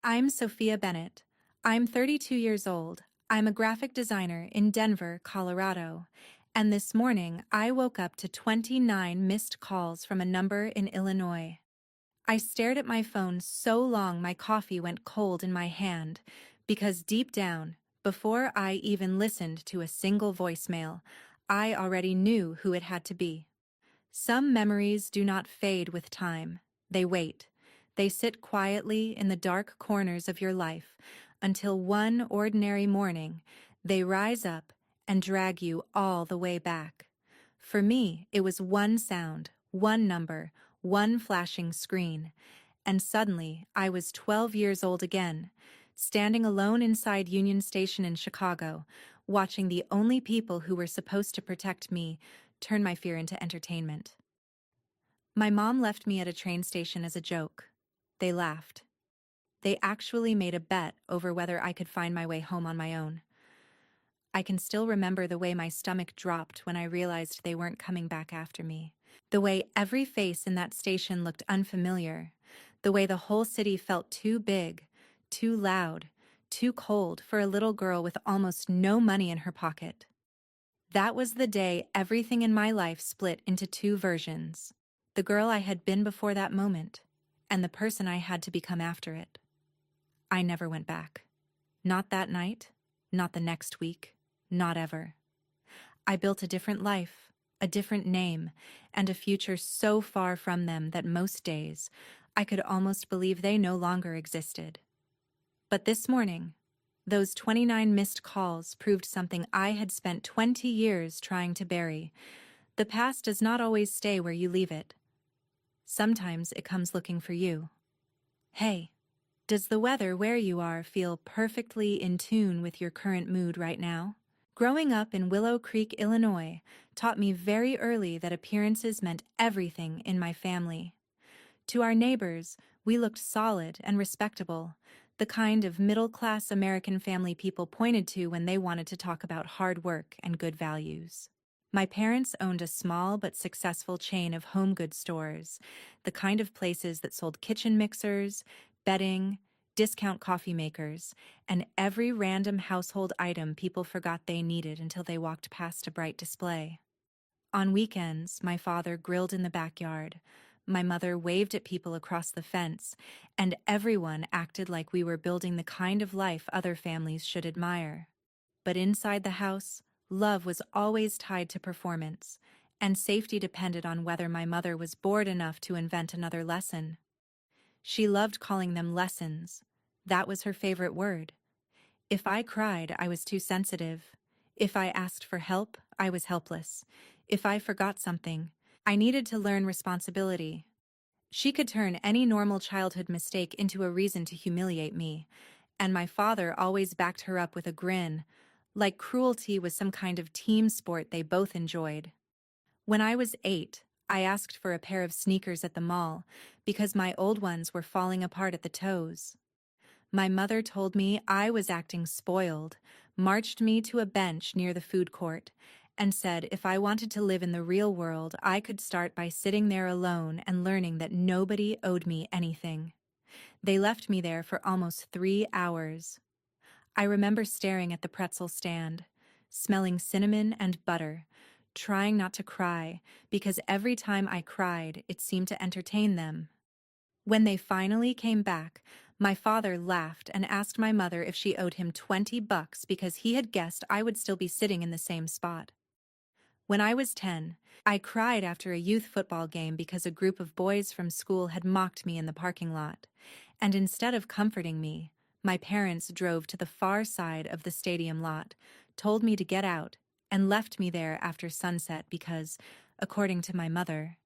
I'm Sophia Bennett. I'm 32 years old. I'm a graphic designer in Denver, Colorado. And this morning, I woke up to 29 missed calls from a number in Illinois. I stared at my phone so long my coffee went cold in my hand, because deep down, before I even listened to a single voicemail, I already knew who it had to be. Some memories do not fade with time. They wait. They sit quietly in the dark corners of your life until one ordinary morning they rise up and drag you all the way back. For me, it was one sound, one number, one flashing screen, and suddenly I was 12 years old again, standing alone inside Union Station in Chicago, watching the only people who were supposed to protect me turn my fear into entertainment. My mom left me at a train station as a joke. They laughed. They actually made a bet over whether I could find my way home on my own. I can still remember the way my stomach dropped when I realized they weren't coming back after me. The way every face in that station looked unfamiliar. The way the whole city felt too big, too loud, too cold for a little girl with almost no money in her pocket. That was the day everything in my life split into two versions. The girl I had been before that moment, and the person I had to become after it. I never went back. Not that night, not the next week, not ever. I built a different life, a different name, and a future so far from them that most days I could almost believe they no longer existed. But this morning, those 29 missed calls proved something I had spent 20 years trying to bury. The past does not always stay where you leave it. Sometimes it comes looking for you. Hey, does the weather where you are feel perfectly in tune with your current mood right now? Growing up in Willow Creek, Illinois, taught me very early that appearances meant everything in my family. To our neighbors, we looked solid and respectable, the kind of middle-class American family people pointed to when they wanted to talk about hard work and good values. My parents owned a small but successful chain of home goods stores, the kind of places that sold kitchen mixers, bedding, discount coffee makers, and every random household item people forgot they needed until they walked past a bright display. On weekends, my father grilled in the backyard, my mother waved at people across the fence, and everyone acted like we were building the kind of life other families should admire. But inside the house, love was always tied to performance, and safety depended on whether my mother was bored enough to invent another lesson. She loved calling them lessons. That was her favorite word. If I cried, I was too sensitive. If I asked for help, I was helpless. If I forgot something, I needed to learn responsibility. She could turn any normal childhood mistake into a reason to humiliate me, and my father always backed her up with a grin, like cruelty was some kind of team sport they both enjoyed. When I was 8, I asked for a pair of sneakers at the mall because my old ones were falling apart at the toes. My mother told me I was acting spoiled, marched me to a bench near the food court, and said if I wanted to live in the real world, I could start by sitting there alone and learning that nobody owed me anything. They left me there for almost 3 hours. I remember staring at the pretzel stand, smelling cinnamon and butter, trying not to cry, because every time I cried, it seemed to entertain them. When they finally came back, my father laughed and asked my mother if she owed him $20 because he had guessed I would still be sitting in the same spot. When I was 10, I cried after a youth football game because a group of boys from school had mocked me in the parking lot, and instead of comforting me, my parents drove to the far side of the stadium lot, told me to get out, and left me there after sunset because, according to my mother,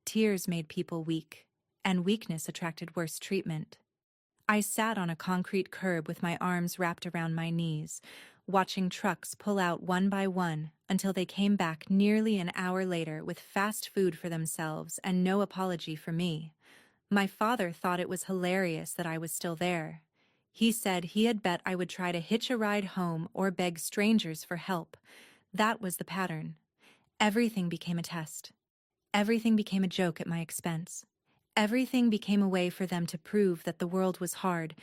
tears made people weak, and weakness attracted worse treatment. I sat on a concrete curb with my arms wrapped around my knees, watching trucks pull out one by one until they came back nearly an hour later with fast food for themselves and no apology for me. My father thought it was hilarious that I was still there. He said he had bet I would try to hitch a ride home or beg strangers for help. That was the pattern. Everything became a test. Everything became a joke at my expense. Everything became a way for them to prove that the world was hard,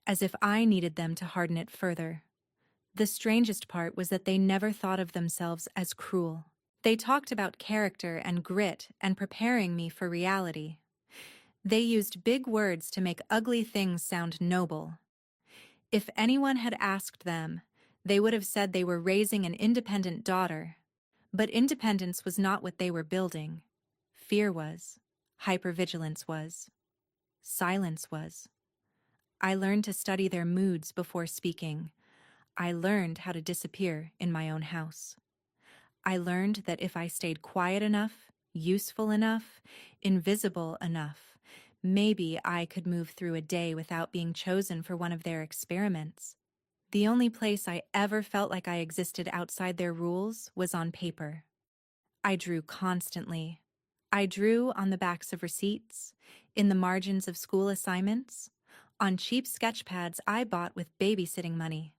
as if I needed them to harden it further. The strangest part was that they never thought of themselves as cruel. They talked about character and grit and preparing me for reality. They used big words to make ugly things sound noble. If anyone had asked them, they would have said they were raising an independent daughter. But independence was not what they were building. Fear was. Hypervigilance was. Silence was. I learned to study their moods before speaking. I learned how to disappear in my own house. I learned that if I stayed quiet enough, useful enough, invisible enough, maybe I could move through a day without being chosen for one of their experiments. The only place I ever felt like I existed outside their rules was on paper. I drew constantly. I drew on the backs of receipts, in the margins of school assignments, on cheap sketch pads I bought with babysitting money.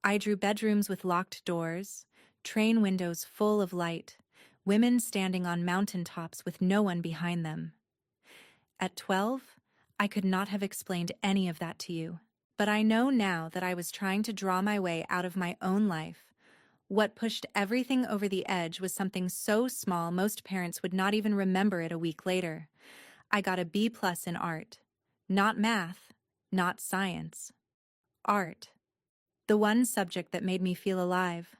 I drew bedrooms with locked doors, train windows full of light, women standing on mountaintops with no one behind them. At 12, I could not have explained any of that to you, but I know now that I was trying to draw my way out of my own life. What pushed everything over the edge was something so small most parents would not even remember it a week later. I got a B+ in art. Not math, not science. Art. The one subject that made me feel alive.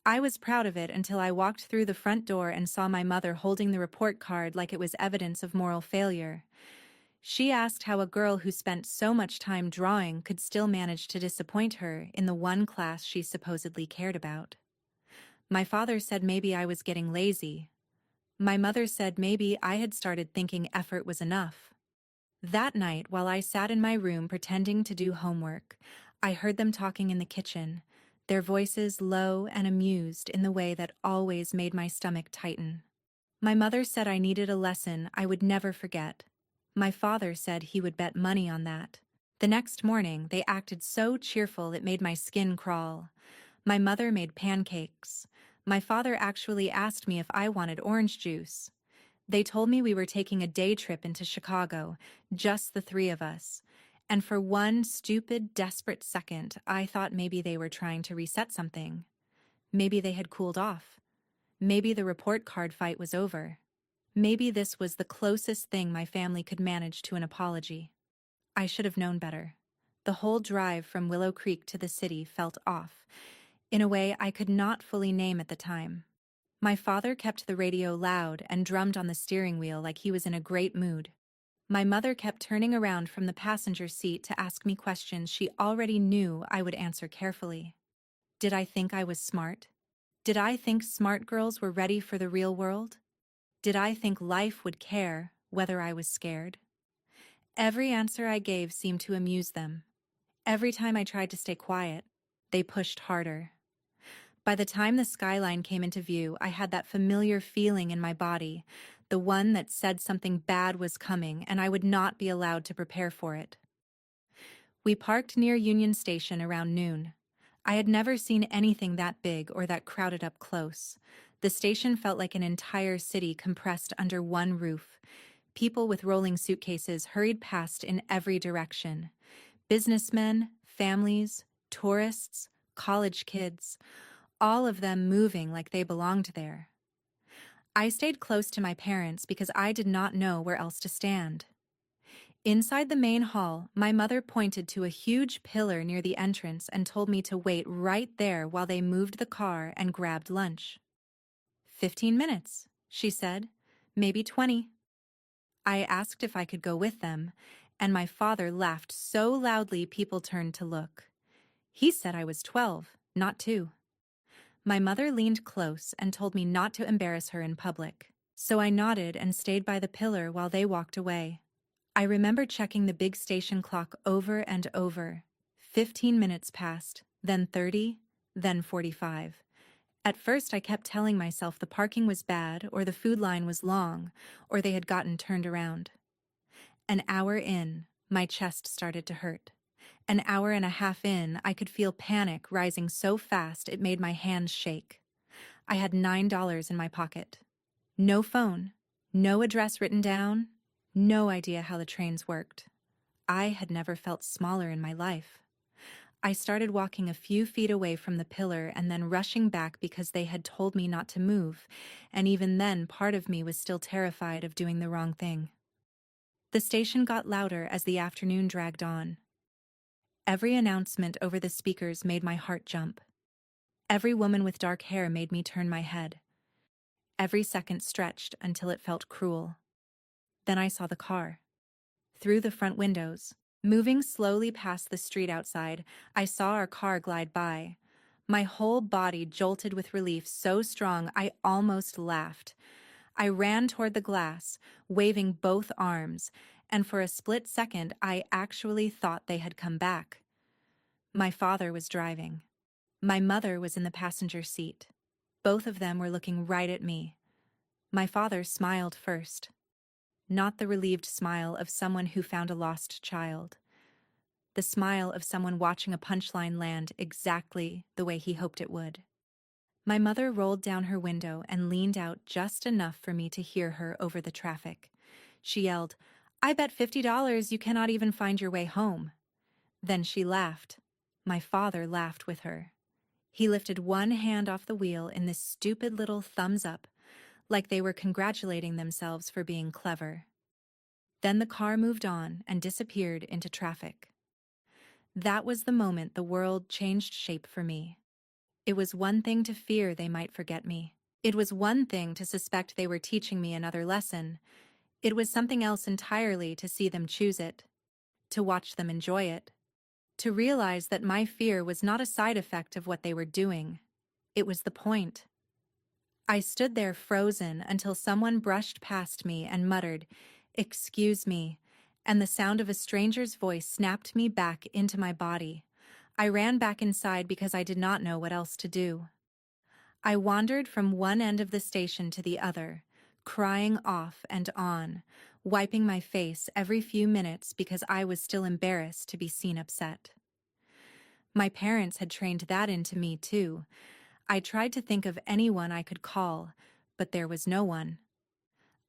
I was proud of it until I walked through the front door and saw my mother holding the report card like it was evidence of moral failure. She asked how a girl who spent so much time drawing could still manage to disappoint her in the one class she supposedly cared about. My father said maybe I was getting lazy. My mother said maybe I had started thinking effort was enough. That night, while I sat in my room pretending to do homework, I heard them talking in the kitchen, their voices low and amused in the way that always made my stomach tighten. My mother said I needed a lesson I would never forget. My father said he would bet money on that. The next morning, they acted so cheerful it made my skin crawl. My mother made pancakes. My father actually asked me if I wanted orange juice. They told me we were taking a day trip into Chicago, just the three of us. And for one stupid, desperate second, I thought maybe they were trying to reset something. Maybe they had cooled off. Maybe the report card fight was over. Maybe this was the closest thing my family could manage to an apology. I should have known better. The whole drive from Willow Creek to the city felt off, in a way I could not fully name at the time. My father kept the radio loud and drummed on the steering wheel like he was in a great mood. My mother kept turning around from the passenger seat to ask me questions she already knew I would answer carefully. Did I think I was smart? Did I think smart girls were ready for the real world? Did I think life would care whether I was scared? Every answer I gave seemed to amuse them. Every time I tried to stay quiet, they pushed harder. By the time the skyline came into view, I had that familiar feeling in my body, the one that said something bad was coming and I would not be allowed to prepare for it. We parked near Union Station around noon. I had never seen anything that big or that crowded up close. The station felt like an entire city compressed under one roof. People with rolling suitcases hurried past in every direction. Businessmen, families, tourists, college kids, all of them moving like they belonged there. I stayed close to my parents because I did not know where else to stand. Inside the main hall, my mother pointed to a huge pillar near the entrance and told me to wait right there while they moved the car and grabbed lunch. 15 minutes, she said, maybe 20. I asked if I could go with them, and my father laughed so loudly people turned to look. He said I was 12, not 2. My mother leaned close and told me not to embarrass her in public, so I nodded and stayed by the pillar while they walked away. I remember checking the big station clock over and over. 15 minutes passed, then 30, then 45. At first I kept telling myself the parking was bad, or the food line was long, or they had gotten turned around. An hour in, my chest started to hurt. An hour and a half in, I could feel panic rising so fast it made my hands shake. I had $9 in my pocket. No phone, no address written down, no idea how the trains worked. I had never felt smaller in my life. I started walking a few feet away from the pillar and then rushing back because they had told me not to move, and even then part of me was still terrified of doing the wrong thing. The station got louder as the afternoon dragged on. Every announcement over the speakers made my heart jump. Every woman with dark hair made me turn my head. Every second stretched until it felt cruel. Then I saw the car. Through the front windows, moving slowly past the street outside, I saw our car glide by. My whole body jolted with relief so strong I almost laughed. I ran toward the glass, waving both arms, and for a split second I actually thought they had come back. My father was driving. My mother was in the passenger seat. Both of them were looking right at me. My father smiled first. Not the relieved smile of someone who found a lost child. The smile of someone watching a punchline land exactly the way he hoped it would. My mother rolled down her window and leaned out just enough for me to hear her over the traffic. She yelled, "I bet $50 you cannot even find your way home." Then she laughed. My father laughed with her. He lifted one hand off the wheel in this stupid little thumbs up, like they were congratulating themselves for being clever. Then the car moved on and disappeared into traffic. That was the moment the world changed shape for me. It was one thing to fear they might forget me. It was one thing to suspect they were teaching me another lesson. It was something else entirely to see them choose it, to watch them enjoy it, to realize that my fear was not a side effect of what they were doing. It was the point. I stood there frozen until someone brushed past me and muttered, "Excuse me," and the sound of a stranger's voice snapped me back into my body. I ran back inside because I did not know what else to do. I wandered from one end of the station to the other, crying off and on, wiping my face every few minutes because I was still embarrassed to be seen upset. My parents had trained that into me too. I tried to think of anyone I could call, but there was no one.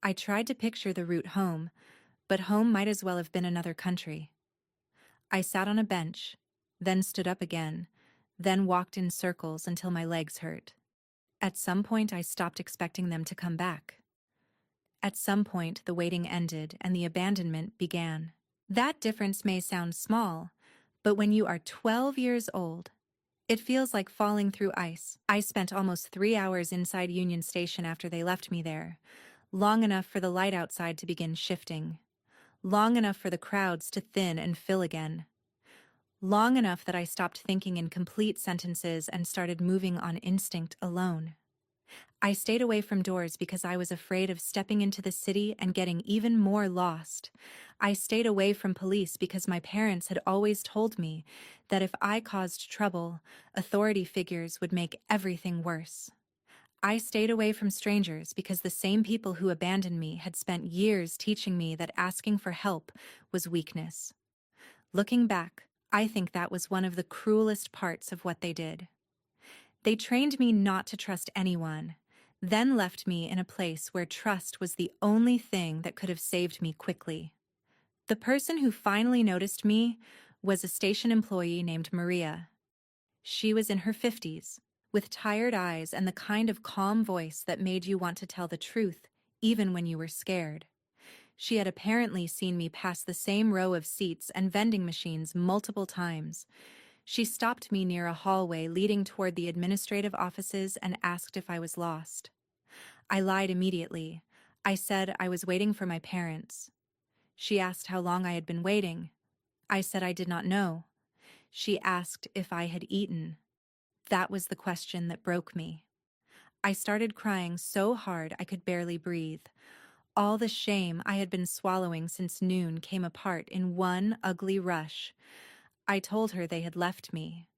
I tried to picture the route home, but home might as well have been another country. I sat on a bench, then stood up again, then walked in circles until my legs hurt. At some point I stopped expecting them to come back. At some point the waiting ended and the abandonment began. That difference may sound small, but when you are 12 years old, it feels like falling through ice. I spent almost 3 hours inside Union Station after they left me there, long enough for the light outside to begin shifting, long enough for the crowds to thin and fill again, long enough that I stopped thinking in complete sentences and started moving on instinct alone. I stayed away from doors because I was afraid of stepping into the city and getting even more lost. I stayed away from police because my parents had always told me that if I caused trouble, authority figures would make everything worse. I stayed away from strangers because the same people who abandoned me had spent years teaching me that asking for help was weakness. Looking back, I think that was one of the cruelest parts of what they did. They trained me not to trust anyone, then left me in a place where trust was the only thing that could have saved me quickly. The person who finally noticed me was a station employee named Maria. She was in her 50s, with tired eyes and the kind of calm voice that made you want to tell the truth, even when you were scared. She had apparently seen me pass the same row of seats and vending machines multiple times. She stopped me near a hallway leading toward the administrative offices and asked if I was lost. I lied immediately. I said I was waiting for my parents. She asked how long I had been waiting. I said I did not know. She asked if I had eaten. That was the question that broke me. I started crying so hard I could barely breathe. All the shame I had been swallowing since noon came apart in one ugly rush. I told her they had left me.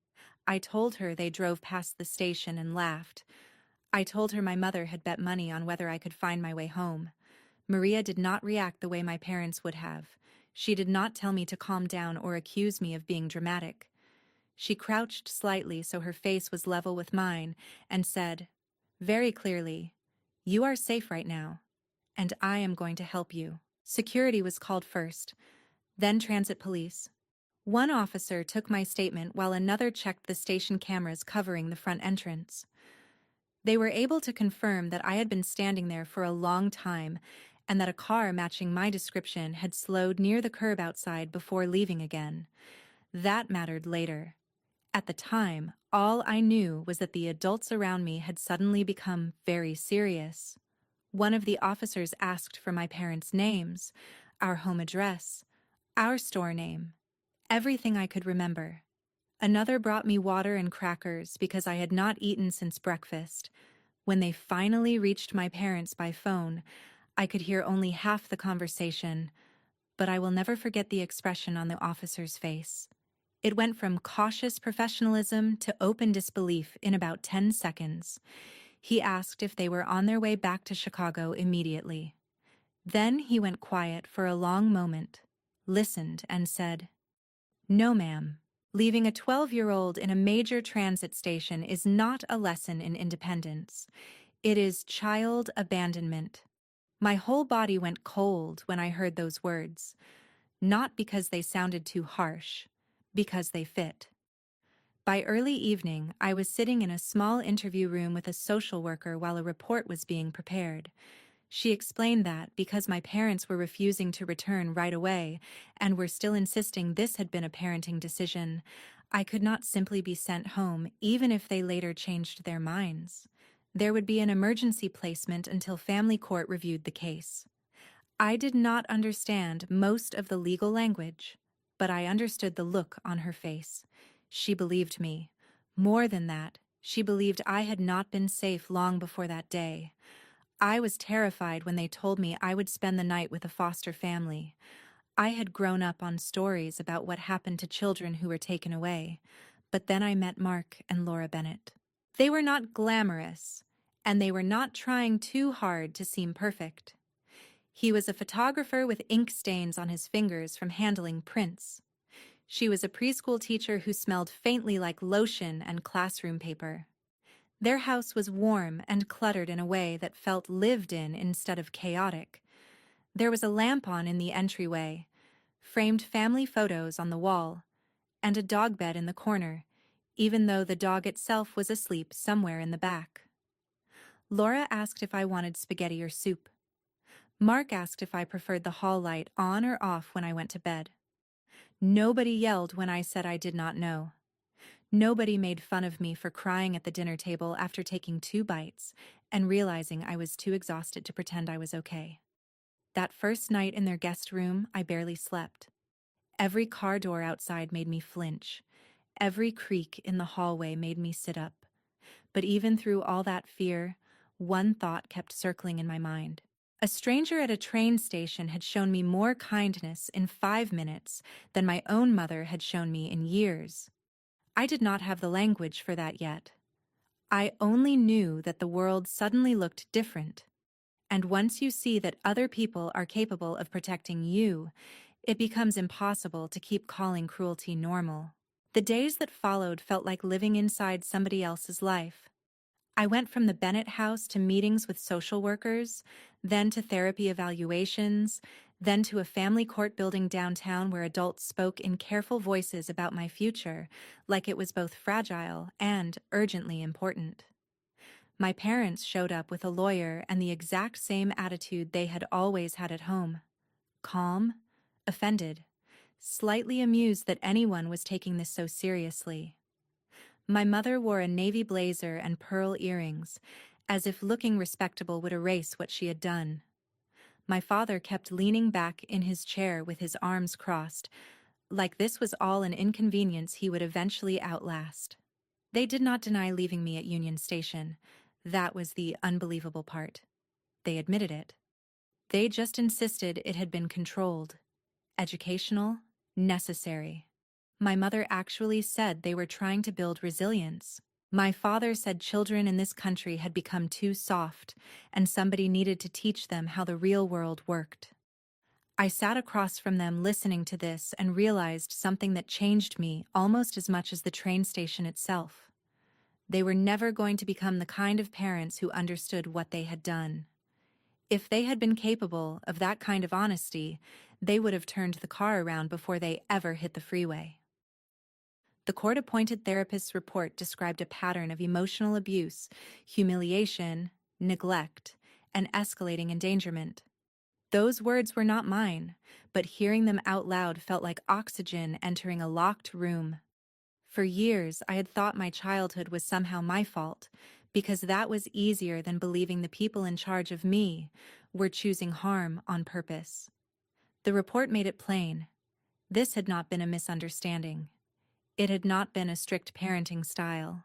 I told her they drove past the station and laughed. I told her my mother had bet money on whether I could find my way home. Maria did not react the way my parents would have. She did not tell me to calm down or accuse me of being dramatic. She crouched slightly so her face was level with mine and said, very clearly, "You are safe right now, and I am going to help you." Security was called first. then transit police. One officer took my statement while another checked the station cameras covering the front entrance. They were able to confirm that I had been standing there for a long time and that a car matching my description had slowed near the curb outside before leaving again. That mattered later. At the time, all I knew was that the adults around me had suddenly become very serious. One of the officers asked for my parents' names, our home address, our store name, everything I could remember. Another brought me water and crackers because I had not eaten since breakfast. When they finally reached my parents by phone, I could hear only half the conversation, but I will never forget the expression on the officer's face. It went from cautious professionalism to open disbelief in about 10 seconds. He asked if they were on their way back to Chicago immediately. Then he went quiet for a long moment, listened, and said, "No, ma'am. Leaving a 12-year-old in a major transit station is not a lesson in independence. It is child abandonment." My whole body went cold when I heard those words, not because they sounded too harsh, because they fit. By early evening, I was sitting in a small interview room with a social worker while a report was being prepared. She explained that because my parents were refusing to return right away and were still insisting this had been a parenting decision, I could not simply be sent home even if they later changed their minds. There would be an emergency placement until family court reviewed the case. I did not understand most of the legal language, but I understood the look on her face. She believed me. More than that, she believed I had not been safe long before that day. I was terrified when they told me I would spend the night with a foster family. I had grown up on stories about what happened to children who were taken away, but then I met Mark and Laura Bennett. They were not glamorous, and they were not trying too hard to seem perfect. He was a photographer with ink stains on his fingers from handling prints. She was a preschool teacher who smelled faintly like lotion and classroom paper. Their house was warm and cluttered in a way that felt lived in instead of chaotic. There was a lamp on in the entryway, framed family photos on the wall, and a dog bed in the corner, even though the dog itself was asleep somewhere in the back. Laura asked if I wanted spaghetti or soup. Mark asked if I preferred the hall light on or off when I went to bed. Nobody yelled when I said I did not know. Nobody made fun of me for crying at the dinner table after taking 2 bites and realizing I was too exhausted to pretend I was okay. That first night in their guest room, I barely slept. Every car door outside made me flinch. Every creak in the hallway made me sit up. But even through all that fear, one thought kept circling in my mind. A stranger at a train station had shown me more kindness in 5 minutes than my own mother had shown me in years. I did not have the language for that yet. I only knew that the world suddenly looked different. And once you see that other people are capable of protecting you, it becomes impossible to keep calling cruelty normal. The days that followed felt like living inside somebody else's life. I went from the Bennett house to meetings with social workers, then to therapy evaluations, then to a family court building downtown where adults spoke in careful voices about my future, like it was both fragile and urgently important. My parents showed up with a lawyer and the exact same attitude they had always had at home. Calm, offended, slightly amused that anyone was taking this so seriously. My mother wore a navy blazer and pearl earrings, as if looking respectable would erase what she had done. My father kept leaning back in his chair with his arms crossed, like this was all an inconvenience he would eventually outlast. They did not deny leaving me at Union Station. That was the unbelievable part. They admitted it. They just insisted it had been controlled, educational, necessary. My mother actually said they were trying to build resilience. My father said children in this country had become too soft, and somebody needed to teach them how the real world worked. I sat across from them listening to this and realized something that changed me almost as much as the train station itself. They were never going to become the kind of parents who understood what they had done. If they had been capable of that kind of honesty, They would have turned the car around before they ever hit the freeway. The court-appointed therapist's report described a pattern of emotional abuse, humiliation, neglect, and escalating endangerment. Those words were not mine, but hearing them out loud felt like oxygen entering a locked room. For years, I had thought my childhood was somehow my fault, because that was easier than believing the people in charge of me were choosing harm on purpose. The report made it plain. This had not been a misunderstanding. It had not been a strict parenting style.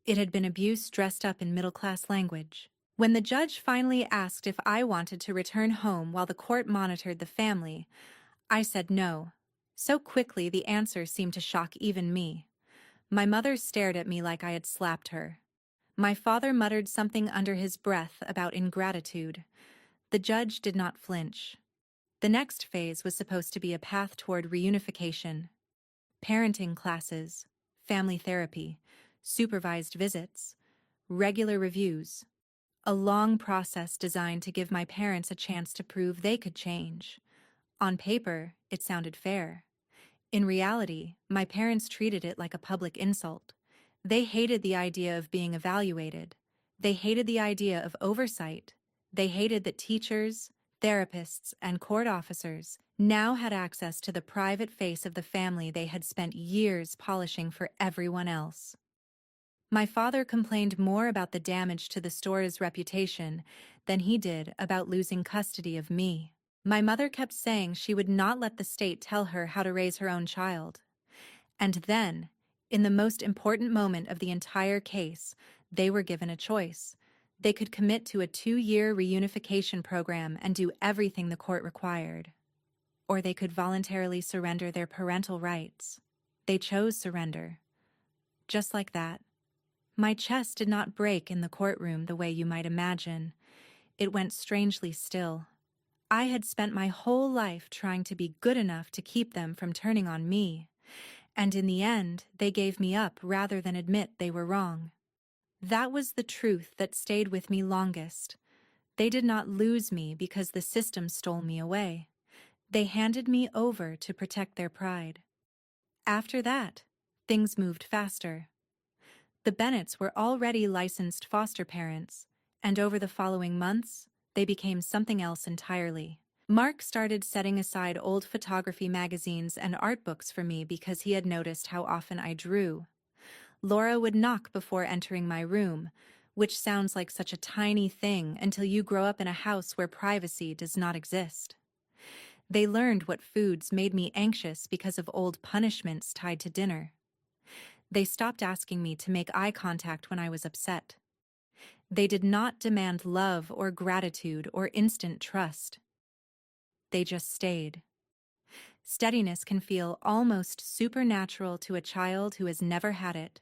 It had been abuse dressed up in middle-class language. When the judge finally asked if I wanted to return home while the court monitored the family, I said no. So quickly the answer seemed to shock even me. My mother stared at me like I had slapped her. My father muttered something under his breath about ingratitude. The judge did not flinch. The next phase was supposed to be a path toward reunification. Parenting classes, family therapy, supervised visits, regular reviews. A long process designed to give my parents a chance to prove they could change. On paper, it sounded fair. In reality, my parents treated it like a public insult. They hated the idea of being evaluated. They hated the idea of oversight. They hated that teachers, therapists, and court officers now had access to the private face of the family they had spent years polishing for everyone else. My father complained more about the damage to the store's reputation than he did about losing custody of me. My mother kept saying she would not let the state tell her how to raise her own child. And then, in the most important moment of the entire case, they were given a choice. They could commit to a 2-year reunification program and do everything the court required. Or they could voluntarily surrender their parental rights. They chose surrender. Just like that. My chest did not break in the courtroom the way you might imagine. It went strangely still. I had spent my whole life trying to be good enough to keep them from turning on me. And in the end, they gave me up rather than admit they were wrong. That was the truth that stayed with me longest. They did not lose me because the system stole me away. They handed me over to protect their pride. After that, things moved faster. The Bennetts were already licensed foster parents, and over the following months, they became something else entirely. Mark started setting aside old photography magazines and art books for me because he had noticed how often I drew. Laura would knock before entering my room, which sounds like such a tiny thing until you grow up in a house where privacy does not exist. They learned what foods made me anxious because of old punishments tied to dinner. They stopped asking me to make eye contact when I was upset. They did not demand love or gratitude or instant trust. They just stayed. Steadiness can feel almost supernatural to a child who has never had it.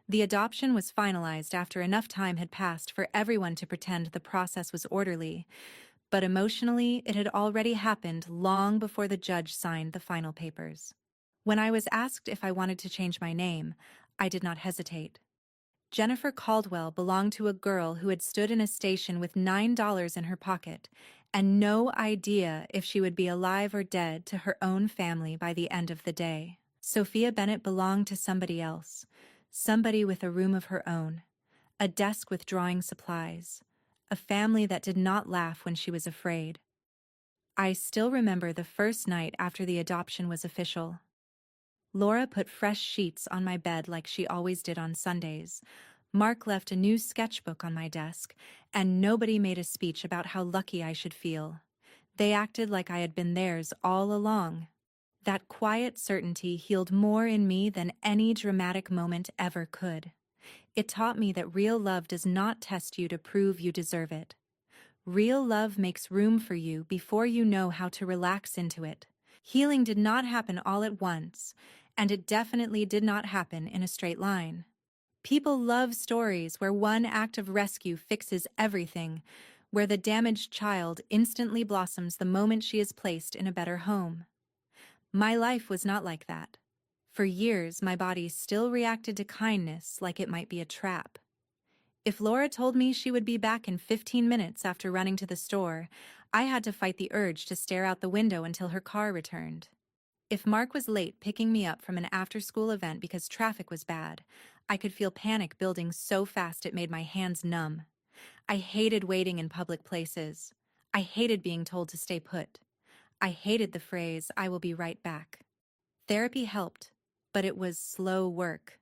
The adoption was finalized after enough time had passed for everyone to pretend the process was orderly, but emotionally it had already happened long before the judge signed the final papers. When I was asked if I wanted to change my name, I did not hesitate. Jennifer Caldwell belonged to a girl who had stood in a station with $9 in her pocket and no idea if she would be alive or dead to her own family by the end of the day. Sophia Bennett belonged to somebody else, somebody with a room of her own, a desk with drawing supplies, a family that did not laugh when she was afraid. I still remember the first night after the adoption was official. Laura put fresh sheets on my bed like she always did on Sundays. Mark left a new sketchbook on my desk, and nobody made a speech about how lucky I should feel. They acted like I had been theirs all along. That quiet certainty healed more in me than any dramatic moment ever could. It taught me that real love does not test you to prove you deserve it. Real love makes room for you before you know how to relax into it. Healing did not happen all at once, and it definitely did not happen in a straight line. People love stories where one act of rescue fixes everything, where the damaged child instantly blossoms the moment she is placed in a better home. My life was not like that. For years, my body still reacted to kindness like it might be a trap. If Laura told me she would be back in 15 minutes after running to the store, I had to fight the urge to stare out the window until her car returned. If Mark was late picking me up from an after-school event because traffic was bad, I could feel panic building so fast it made my hands numb. I hated waiting in public places. I hated being told to stay put. I hated the phrase, "I will be right back." Therapy helped, but it was slow work.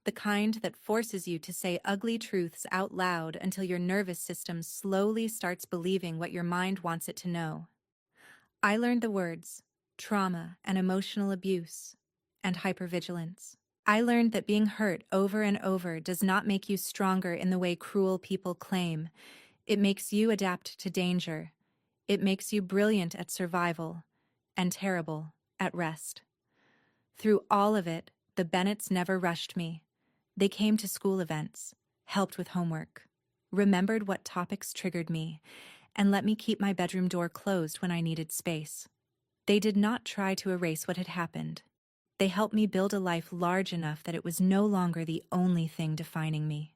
The kind that forces you to say ugly truths out loud until your nervous system slowly starts believing what your mind wants it to know. I learned the words trauma and emotional abuse and hypervigilance. I learned that being hurt over and over does not make you stronger in the way cruel people claim. It makes you adapt to danger. It makes you brilliant at survival and terrible at rest. Through all of it, the Bennetts never rushed me. They came to school events, helped with homework, remembered what topics triggered me, and let me keep my bedroom door closed when I needed space. They did not try to erase what had happened. They helped me build a life large enough that it was no longer the only thing defining me.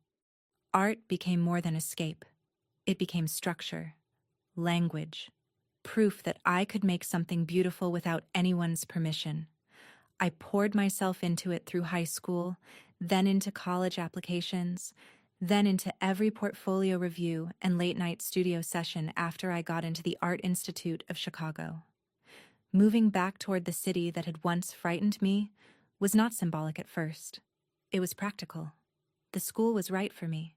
Art became more than escape. It became structure, language, proof that I could make something beautiful without anyone's permission. I poured myself into it through high school, then into college applications, then into every portfolio review and late-night studio session after I got into the Art Institute of Chicago. Moving back toward the city that had once frightened me was not symbolic at first. It was practical. The school was right for me.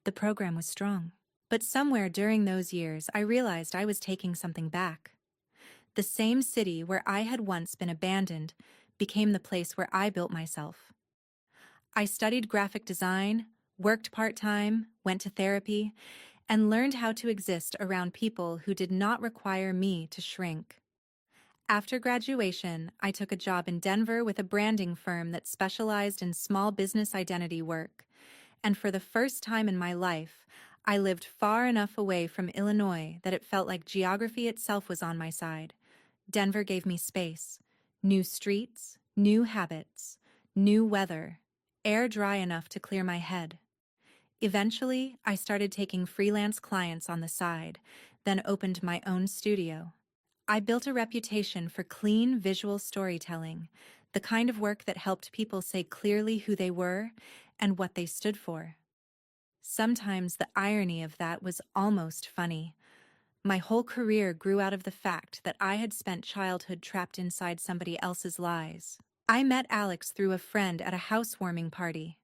The program was strong. But somewhere during those years, I realized I was taking something back. The same city where I had once been abandoned became the place where I built myself. I studied graphic design, worked part-time, went to therapy, and learned how to exist around people who did not require me to shrink. After graduation, I took a job in Denver with a branding firm that specialized in small business identity work, and for the first time in my life, I lived far enough away from Illinois that it felt like geography itself was on my side. Denver gave me space. New streets, new habits, new weather, air dry enough to clear my head. Eventually, I started taking freelance clients on the side, then opened my own studio. I built a reputation for clean visual storytelling, the kind of work that helped people say clearly who they were and what they stood for. Sometimes the irony of that was almost funny. My whole career grew out of the fact that I had spent childhood trapped inside somebody else's lies. I met Alex through a friend at a housewarming party.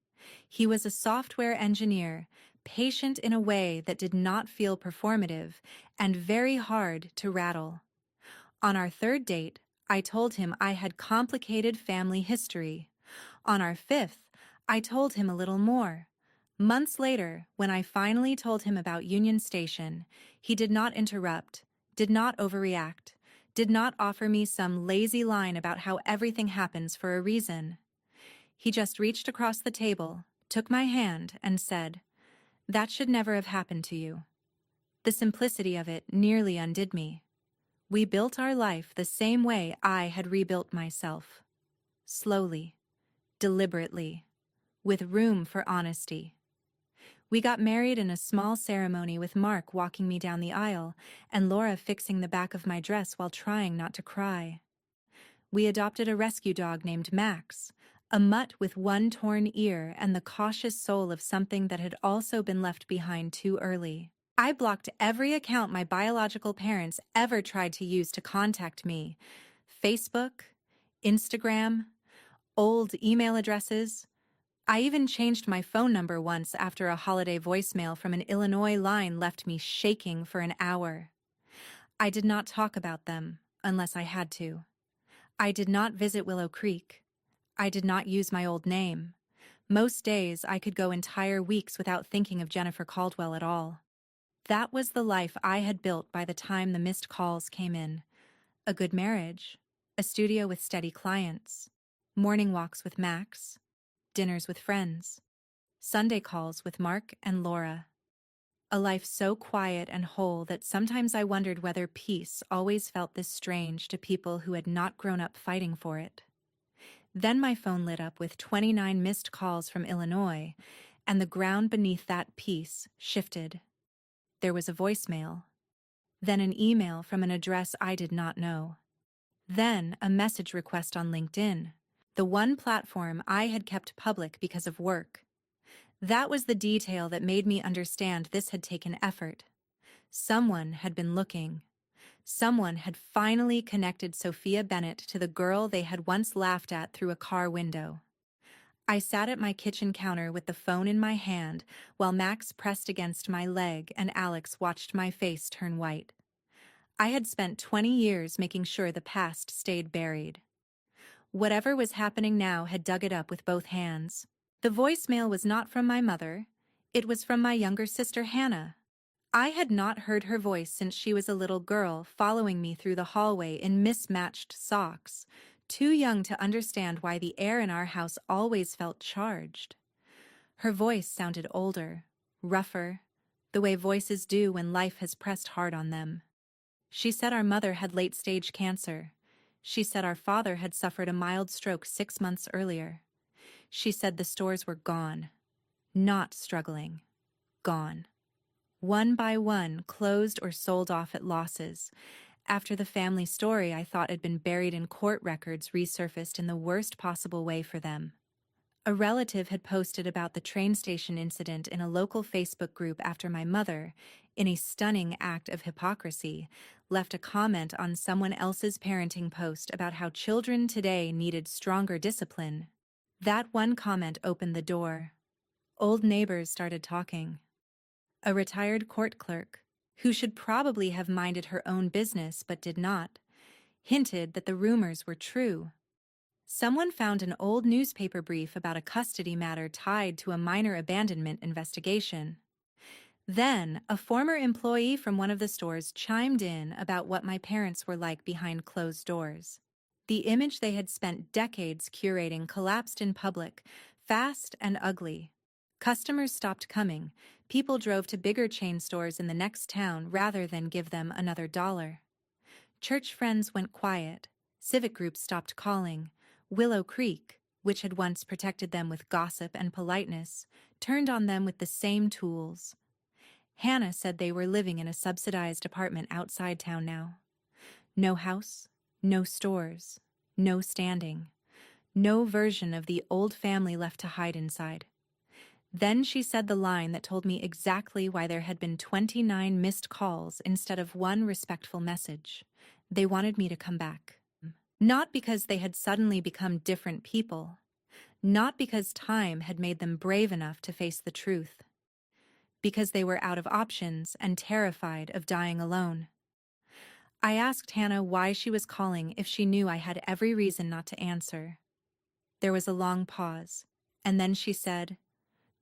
He was a software engineer, patient in a way that did not feel performative, and very hard to rattle. On our third date, I told him I had complicated family history. On our fifth, I told him a little more. Months later, when I finally told him about Union Station, he did not interrupt, did not overreact, did not offer me some lazy line about how everything happens for a reason. He just reached across the table, took my hand, and said, "That should never have happened to you." The simplicity of it nearly undid me. We built our life the same way I had rebuilt myself. Slowly, deliberately, with room for honesty. We got married in a small ceremony with Mark walking me down the aisle and Laura fixing the back of my dress while trying not to cry. We adopted a rescue dog named Max, a mutt with one torn ear and the cautious soul of something that had also been left behind too early. I blocked every account my biological parents ever tried to use to contact me. Facebook, Instagram, old email addresses. I even changed my phone number once after a holiday voicemail from an Illinois line left me shaking for an hour. I did not talk about them unless I had to. I did not visit Willow Creek. I did not use my old name. Most days I could go entire weeks without thinking of Jennifer Caldwell at all. That was the life I had built by the time the missed calls came in. A good marriage, a studio with steady clients, morning walks with Max, dinners with friends, Sunday calls with Mark and Laura. A life so quiet and whole that sometimes I wondered whether peace always felt this strange to people who had not grown up fighting for it. Then my phone lit up with 29 missed calls from Illinois, and the ground beneath that peace shifted. There was a voicemail. Then an email from an address I did not know. Then a message request on LinkedIn, the one platform I had kept public because of work. That was the detail that made me understand this had taken effort. Someone had been looking. Someone had finally connected Sophia Bennett to the girl they had once laughed at through a car window. I sat at my kitchen counter with the phone in my hand while Max pressed against my leg and Alex watched my face turn white. I had spent 20 years making sure the past stayed buried. Whatever was happening now had dug it up with both hands. The voicemail was not from my mother. It was from my younger sister Hannah. I had not heard her voice since she was a little girl following me through the hallway in mismatched socks, too young to understand why the air in our house always felt charged. Her voice sounded older, rougher, the way voices do when life has pressed hard on them. She said our mother had late-stage cancer. She said our father had suffered a mild stroke 6 months earlier. She said the stores were gone. Not struggling. Gone. One by one, closed or sold off at losses. After the family story I thought had been buried in court records resurfaced in the worst possible way for them. A relative had posted about the train station incident in a local Facebook group after my mother, in a stunning act of hypocrisy, left a comment on someone else's parenting post about how children today needed stronger discipline. That one comment opened the door. Old neighbors started talking. A retired court clerk, who should probably have minded her own business but did not, hinted that the rumors were true. Someone found an old newspaper brief about a custody matter tied to a minor abandonment investigation. Then, a former employee from one of the stores chimed in about what my parents were like behind closed doors. The image they had spent decades curating collapsed in public, fast and ugly. Customers stopped coming. People drove to bigger chain stores in the next town rather than give them another dollar. Church friends went quiet. Civic groups stopped calling. Willow Creek, which had once protected them with gossip and politeness, turned on them with the same tools. Hannah said they were living in a subsidized apartment outside town now. No house, no stores, no standing, no version of the old family left to hide inside. Then she said the line that told me exactly why there had been 29 missed calls instead of one respectful message. They wanted me to come back. Not because they had suddenly become different people. Not because time had made them brave enough to face the truth. Because they were out of options and terrified of dying alone. I asked Hannah why she was calling if she knew I had every reason not to answer. There was a long pause, and then she said,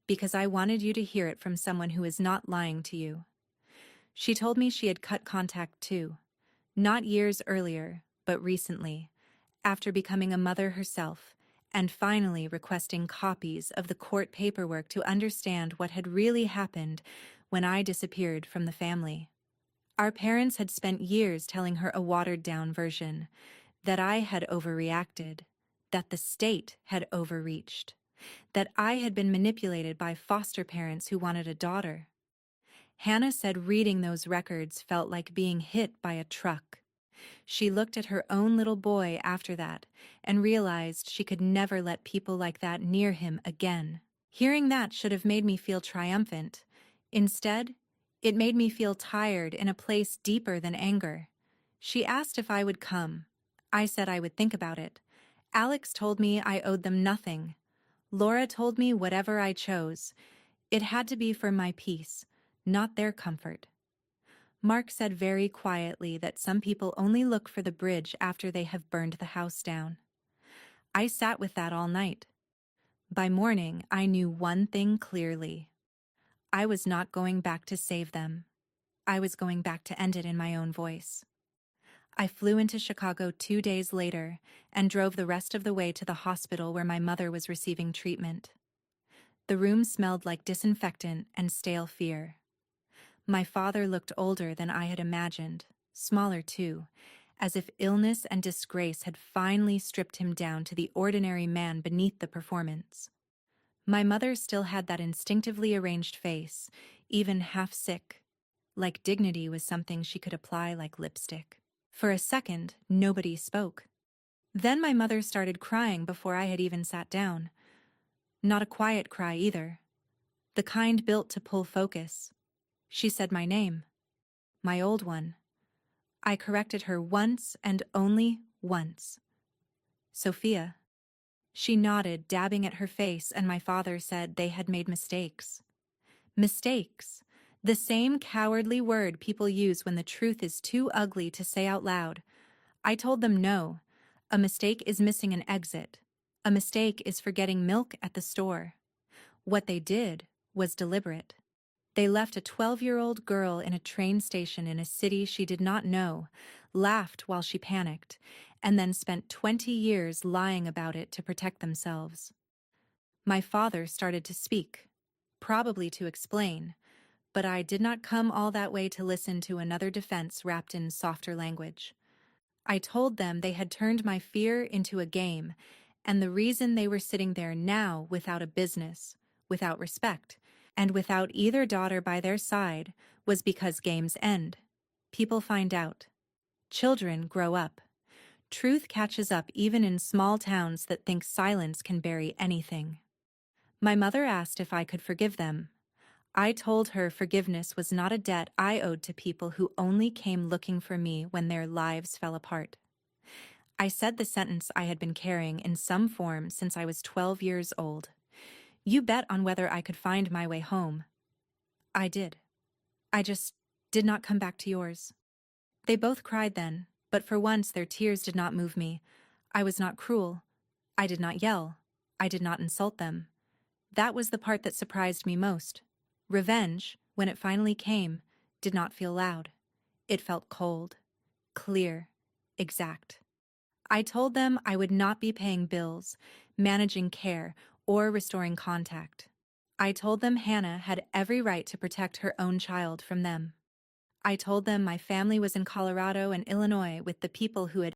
"Because I wanted you to hear it from someone who is not lying to you." She told me she had cut contact too, not years earlier, but recently, after becoming a mother herself, and finally requesting copies of the court paperwork to understand what had really happened when I disappeared from the family. Our parents had spent years telling her a watered-down version, that I had overreacted, that the state had overreached, that I had been manipulated by foster parents who wanted a daughter. Hannah said reading those records felt like being hit by a truck. She looked at her own little boy after that and realized she could never let people like that near him again. Hearing that should have made me feel triumphant. Instead, it made me feel tired in a place deeper than anger. She asked if I would come. I said I would think about it. Alex told me I owed them nothing. Laura told me whatever I chose. It had to be for my peace, not their comfort. Mark said very quietly that some people only look for the bridge after they have burned the house down. I sat with that all night. By morning, I knew one thing clearly. I was not going back to save them. I was going back to end it in my own voice. I flew into Chicago 2 days later and drove the rest of the way to the hospital where my mother was receiving treatment. The room smelled like disinfectant and stale fear. My father looked older than I had imagined, smaller too, as if illness and disgrace had finally stripped him down to the ordinary man beneath the performance. My mother still had that instinctively arranged face, even half sick, like dignity was something she could apply like lipstick. For a second, nobody spoke. Then my mother started crying before I had even sat down. Not a quiet cry either. The kind built to pull focus. She said my name. My old one. I corrected her once and only once. Sophia. She nodded, dabbing at her face, and my father said they had made mistakes. Mistakes. The same cowardly word people use when the truth is too ugly to say out loud. I told them no. A mistake is missing an exit. A mistake is forgetting milk at the store. What they did was deliberate. They left a 12-year-old girl in a train station in a city she did not know, laughed while she panicked, and then spent 20 years lying about it to protect themselves. My father started to speak, probably to explain, but I did not come all that way to listen to another defense wrapped in softer language. I told them they had turned my fear into a game, and the reason they were sitting there now without a business, without respect, and without either daughter by their side was because games end. People find out. Children grow up. Truth catches up even in small towns that think silence can bury anything. My mother asked if I could forgive them. I told her forgiveness was not a debt I owed to people who only came looking for me when their lives fell apart. I said the sentence I had been carrying in some form since I was 12 years old. You bet on whether I could find my way home. I did. I just did not come back to yours. They both cried then, but for once their tears did not move me. I was not cruel. I did not yell. I did not insult them. That was the part that surprised me most. Revenge, when it finally came, did not feel loud. It felt cold, clear, exact. I told them I would not be paying bills, managing care, or restoring contact. I told them Hannah had every right to protect her own child from them. I told them my family was in Colorado and Illinois with the people who had